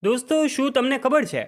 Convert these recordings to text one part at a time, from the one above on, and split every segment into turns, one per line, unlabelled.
દોસ્તો, શું તમને ખબર છે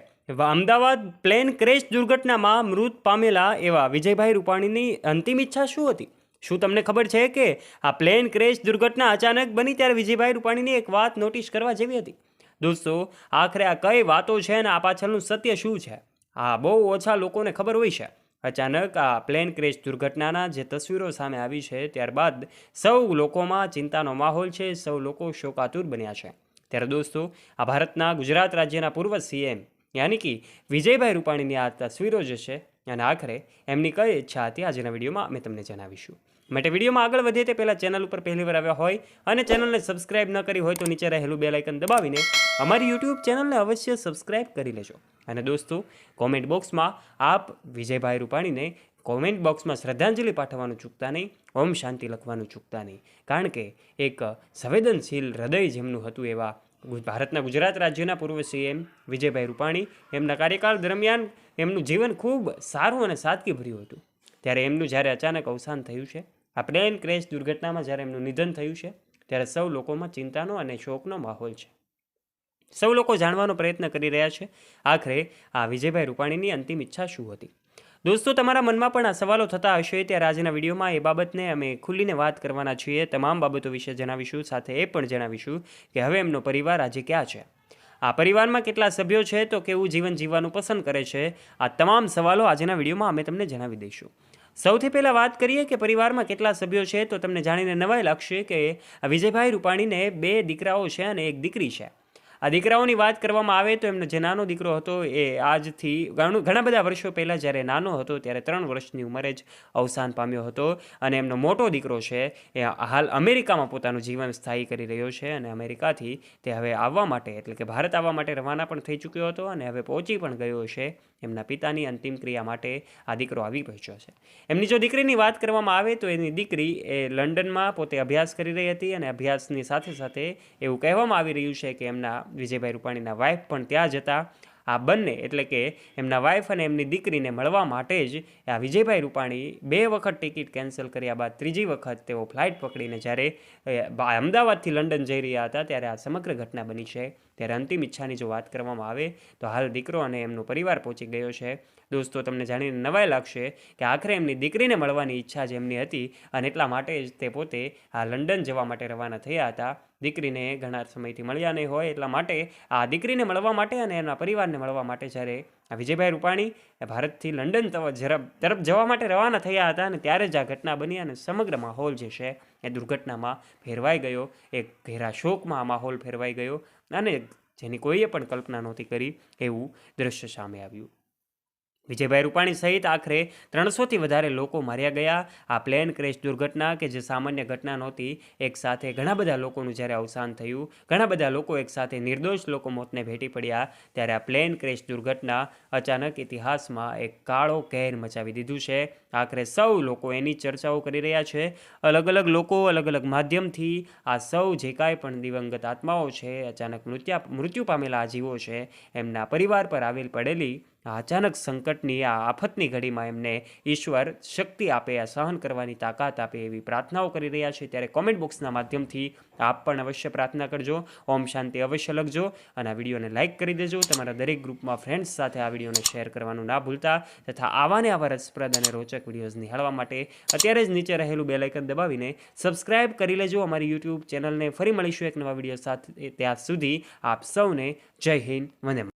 અમદાવાદ પ્લેન ક્રેશ દુર્ઘટનામાં મૃત પામેલા એવા વિજયભાઈ રૂપાણીની અંતિમ ઈચ્છા શું હતી? શું તમને ખબર છે કે આ પ્લેન ક્રેશ દુર્ઘટના અચાનક બની ત્યારે વિજયભાઈ રૂપાણીની એક વાત નોટિસ કરવા જેવી હતી? દોસ્તો, આખરે આ કઈ વાતો છે અને આ પાછળનું સત્ય શું છે, આ બહુ ઓછા લોકોને ખબર હોય છે. અચાનક આ પ્લેન ક્રેશ દુર્ઘટનાના જે તસવીરો સામે આવી છે ત્યારબાદ સૌ લોકોમાં ચિંતાનો માહોલ છે, સૌ લોકો શોકાતુર બન્યા છે. ત્યારે દોસ્તો, આ ભારતના ગુજરાત રાજ્યના પૂર્વ સીએમ યાની કે વિજયભાઈ રૂપાણીની આ તસવીરો જે છે અને આખરે એમની કઈ ઈચ્છા હતી આજના વિડીયોમાં અમે તમને જણાવીશું. માટે વિડીયોમાં આગળ વધીએ તે પહેલાં ચેનલ ઉપર પહેલી વાર આવ્યા હોય અને ચેનલને સબસ્ક્રાઇબ ન કરી હોય તો નીચે રહેલું બેલ આઇકન દબાવીને અમારી યુટ્યુબ ચેનલને અવશ્ય સબસ્ક્રાઇબ કરી લેજો. અને દોસ્તો, કોમેન્ટ બોક્સમાં આપ વિજયભાઈ રૂપાણીને કોમેન્ટ બોક્સમાં શ્રદ્ધાંજલિ પાઠવવાનું ચૂકતા નહીં, ઓમ શાંતિ લખવાનું ચૂકતા નહીં. કારણ કે એક સંવેદનશીલ હૃદય જેમનું હતું એવા ભારતના ગુજરાત રાજ્યના પૂર્વ સીએમ વિજયભાઈ રૂપાણી, એમના કાર્યકાળ દરમિયાન એમનું જીવન ખૂબ સારું અને સાદગીભર્યું હતું. ત્યારે એમનું જ્યારે અચાનક અવસાન થયું છે, આ પ્લેન ક્રેશ દુર્ઘટનામાં જ્યારે એમનું નિધન થયું છે, ત્યારે સૌ લોકોમાં ચિંતાનો અને શોકનો માહોલ છે. સૌ લોકો જાણવાનો પ્રયત્ન કરી રહ્યા છે આખરે આ વિજયભાઈ રૂપાણીની અંતિમ ઈચ્છા શું હતી. દોસ્તો, તમારા મનમાં પણ આ સવાલો થતા હશે ત્યારે આજના વિડીયોમાં એ બાબતને અમે ખુલીને વાત કરવાના છીએ. તમામ બાબતો વિશે જણાવીશું, સાથે એ પણ જણાવીશું કે હવે એમનો પરિવાર આજે ક્યાં છે, આ પરિવારમાં કેટલા સભ્યો છે, તો કેવું જીવન જીવવાનું પસંદ કરે છે. આ તમામ સવાલો આજના વિડીયોમાં અમે તમને જણાવી દઈશું. સૌથી પહેલાં વાત કરીએ કે પરિવારમાં કેટલા સભ્યો છે, તો તમને જાણીને નવાઈ લાગશે કે વિજયભાઈ રૂપાણીને 2 દીકરાઓ છે અને 1 દીકરી છે. આ દીકરાઓની વાત કરવામાં આવે તો એમનો જે નાનો દીકરો હતો એ આજથી ઘણા બધા વર્ષો પહેલાં જ્યારે નાનો હતો ત્યારે 3 વર્ષની ઉંમરે જ અવસાન પામ્યો હતો. અને એમનો મોટો દીકરો છે એ હાલ અમેરિકામાં પોતાનું જીવન સ્થાયી કરી રહ્યો છે અને અમેરિકાથી તે હવે આવવા માટે એટલે કે ભારત આવવા માટે રવાના પણ થઈ ચૂક્યો હતો અને હવે પહોંચી પણ ગયો છે. એમના પિતાની અંતિમ ક્રિયા માટે આ દીકરો આવી પહોંચ્યો છે. એમની જો દીકરીની વાત કરવામાં આવે તો એની દીકરી એ લંડનમાં પોતે અભ્યાસ કરી રહી હતી અને અભ્યાસની સાથે સાથે એવું કહેવામાં આવી રહ્યું છે કે એમના વિજયભાઈ રૂપાણીના વાઇફ પણ ત્યાં જ હતા. આ બંને એટલે કે એમના વાઇફ અને એમની દીકરીને મળવા માટે જ આ વિજયભાઈ રૂપાણી 2 વખત ટિકિટ કેન્સલ કર્યા બાદ ત્રીજી વખત તેઓ ફ્લાઇટ પકડીને જ્યારે અમદાવાદથી લંડન જઈ રહ્યા હતા ત્યારે આ સમગ્ર ઘટના બની છે. ત્યારે અંતિમ ઈચ્છાની જો વાત કરવામાં આવે તો હાલ દીકરો અને એમનો પરિવાર પહોંચી ગયો છે. દોસ્તો, તમને જાણીને નવાઈ લાગશે કે આખરે એમની દીકરીને મળવાની ઈચ્છા જ એમની હતી અને એટલા માટે જ તે પોતે આ લંડન જવા માટે રવાના થયા હતા. દીકરીને ઘણા સમયથી મળ્યા નહીં હોય એટલા માટે આ દીકરીને મળવા માટે અને એના પરિવારને મળવા માટે જ્યારે આ વિજયભાઈ રૂપાણી ભારતથી લંડન તરફ જવા માટે રવાના થયા હતા અને ત્યારે જ આ ઘટના બની અને સમગ્ર માહોલ જે છે એ દુર્ઘટનામાં ફેરવાઈ ગયો. એક ઘેરા શોકમાં આ માહોલ ફેરવાઈ ગયો અને જેની કોઈએ પણ કલ્પના નહોતી કરી એવું દ્રશ્ય સામે આવ્યું. વિજયભાઈ રૂપાણી સહિત આખરે 300થી વધારે લોકો માર્યા ગયા. આ પ્લેન ક્રેશ દુર્ઘટના કે જે સામાન્ય ઘટના નહોતી, એક સાથે ઘણા બધા લોકોનું જ્યારે અવસાન થયું, ઘણા બધા લોકો એક સાથે નિર્દોષ લોકો મોતને ભેટી પડ્યા, ત્યારે આ પ્લેન ક્રેશ દુર્ઘટના અચાનક ઇતિહાસમાં એક કાળો કહેર મચાવી દીધું છે. આખરે સૌ લોકો એની ચર્ચાઓ કરી રહ્યા છે. અલગ અલગ લોકો અલગ અલગ માધ્યમથી આ સૌ જે કાંઈ પણ દિવંગત આત્માઓ છે, અચાનક મૃત્યુ પામેલા જીવો છે, એમના પરિવાર પર આવેલ પડેલી આ અચાનક સંકટની આ આફતની ઘડીમાં એમને ઈશ્વર શક્તિ આપે, આ સહન કરવાની તાકાત આપે એવી પ્રાર્થનાઓ કરી રહ્યા છે. ત્યારે કોમેન્ટ બોક્સના માધ્યમથી આપ પણ અવશ્ય પ્રાર્થના કરજો, ઓમ શાંતિ અવશ્ય લખજો અને આ વિડીયોને લાઇક કરી દેજો. તમારા દરેક ગ્રુપમાં ફ્રેન્ડ્સ સાથે આ વિડીયોને શેર કરવાનું ના ભૂલતા. તથા આવા રસપ્રદ અને રોચક વિડીયોઝ નિહાળવા માટે અત્યારે જ નીચે રહેલું બેલ આઇકન દબાવીને સબસ્ક્રાઇબ કરી લેજો અમારી યુટ્યુબ ચેનલને. ફરી મળીશું એક નવા વિડીયો સાથે. ત્યાં સુધી આપ સૌને જય હિન્દ, વંદે માતરમ.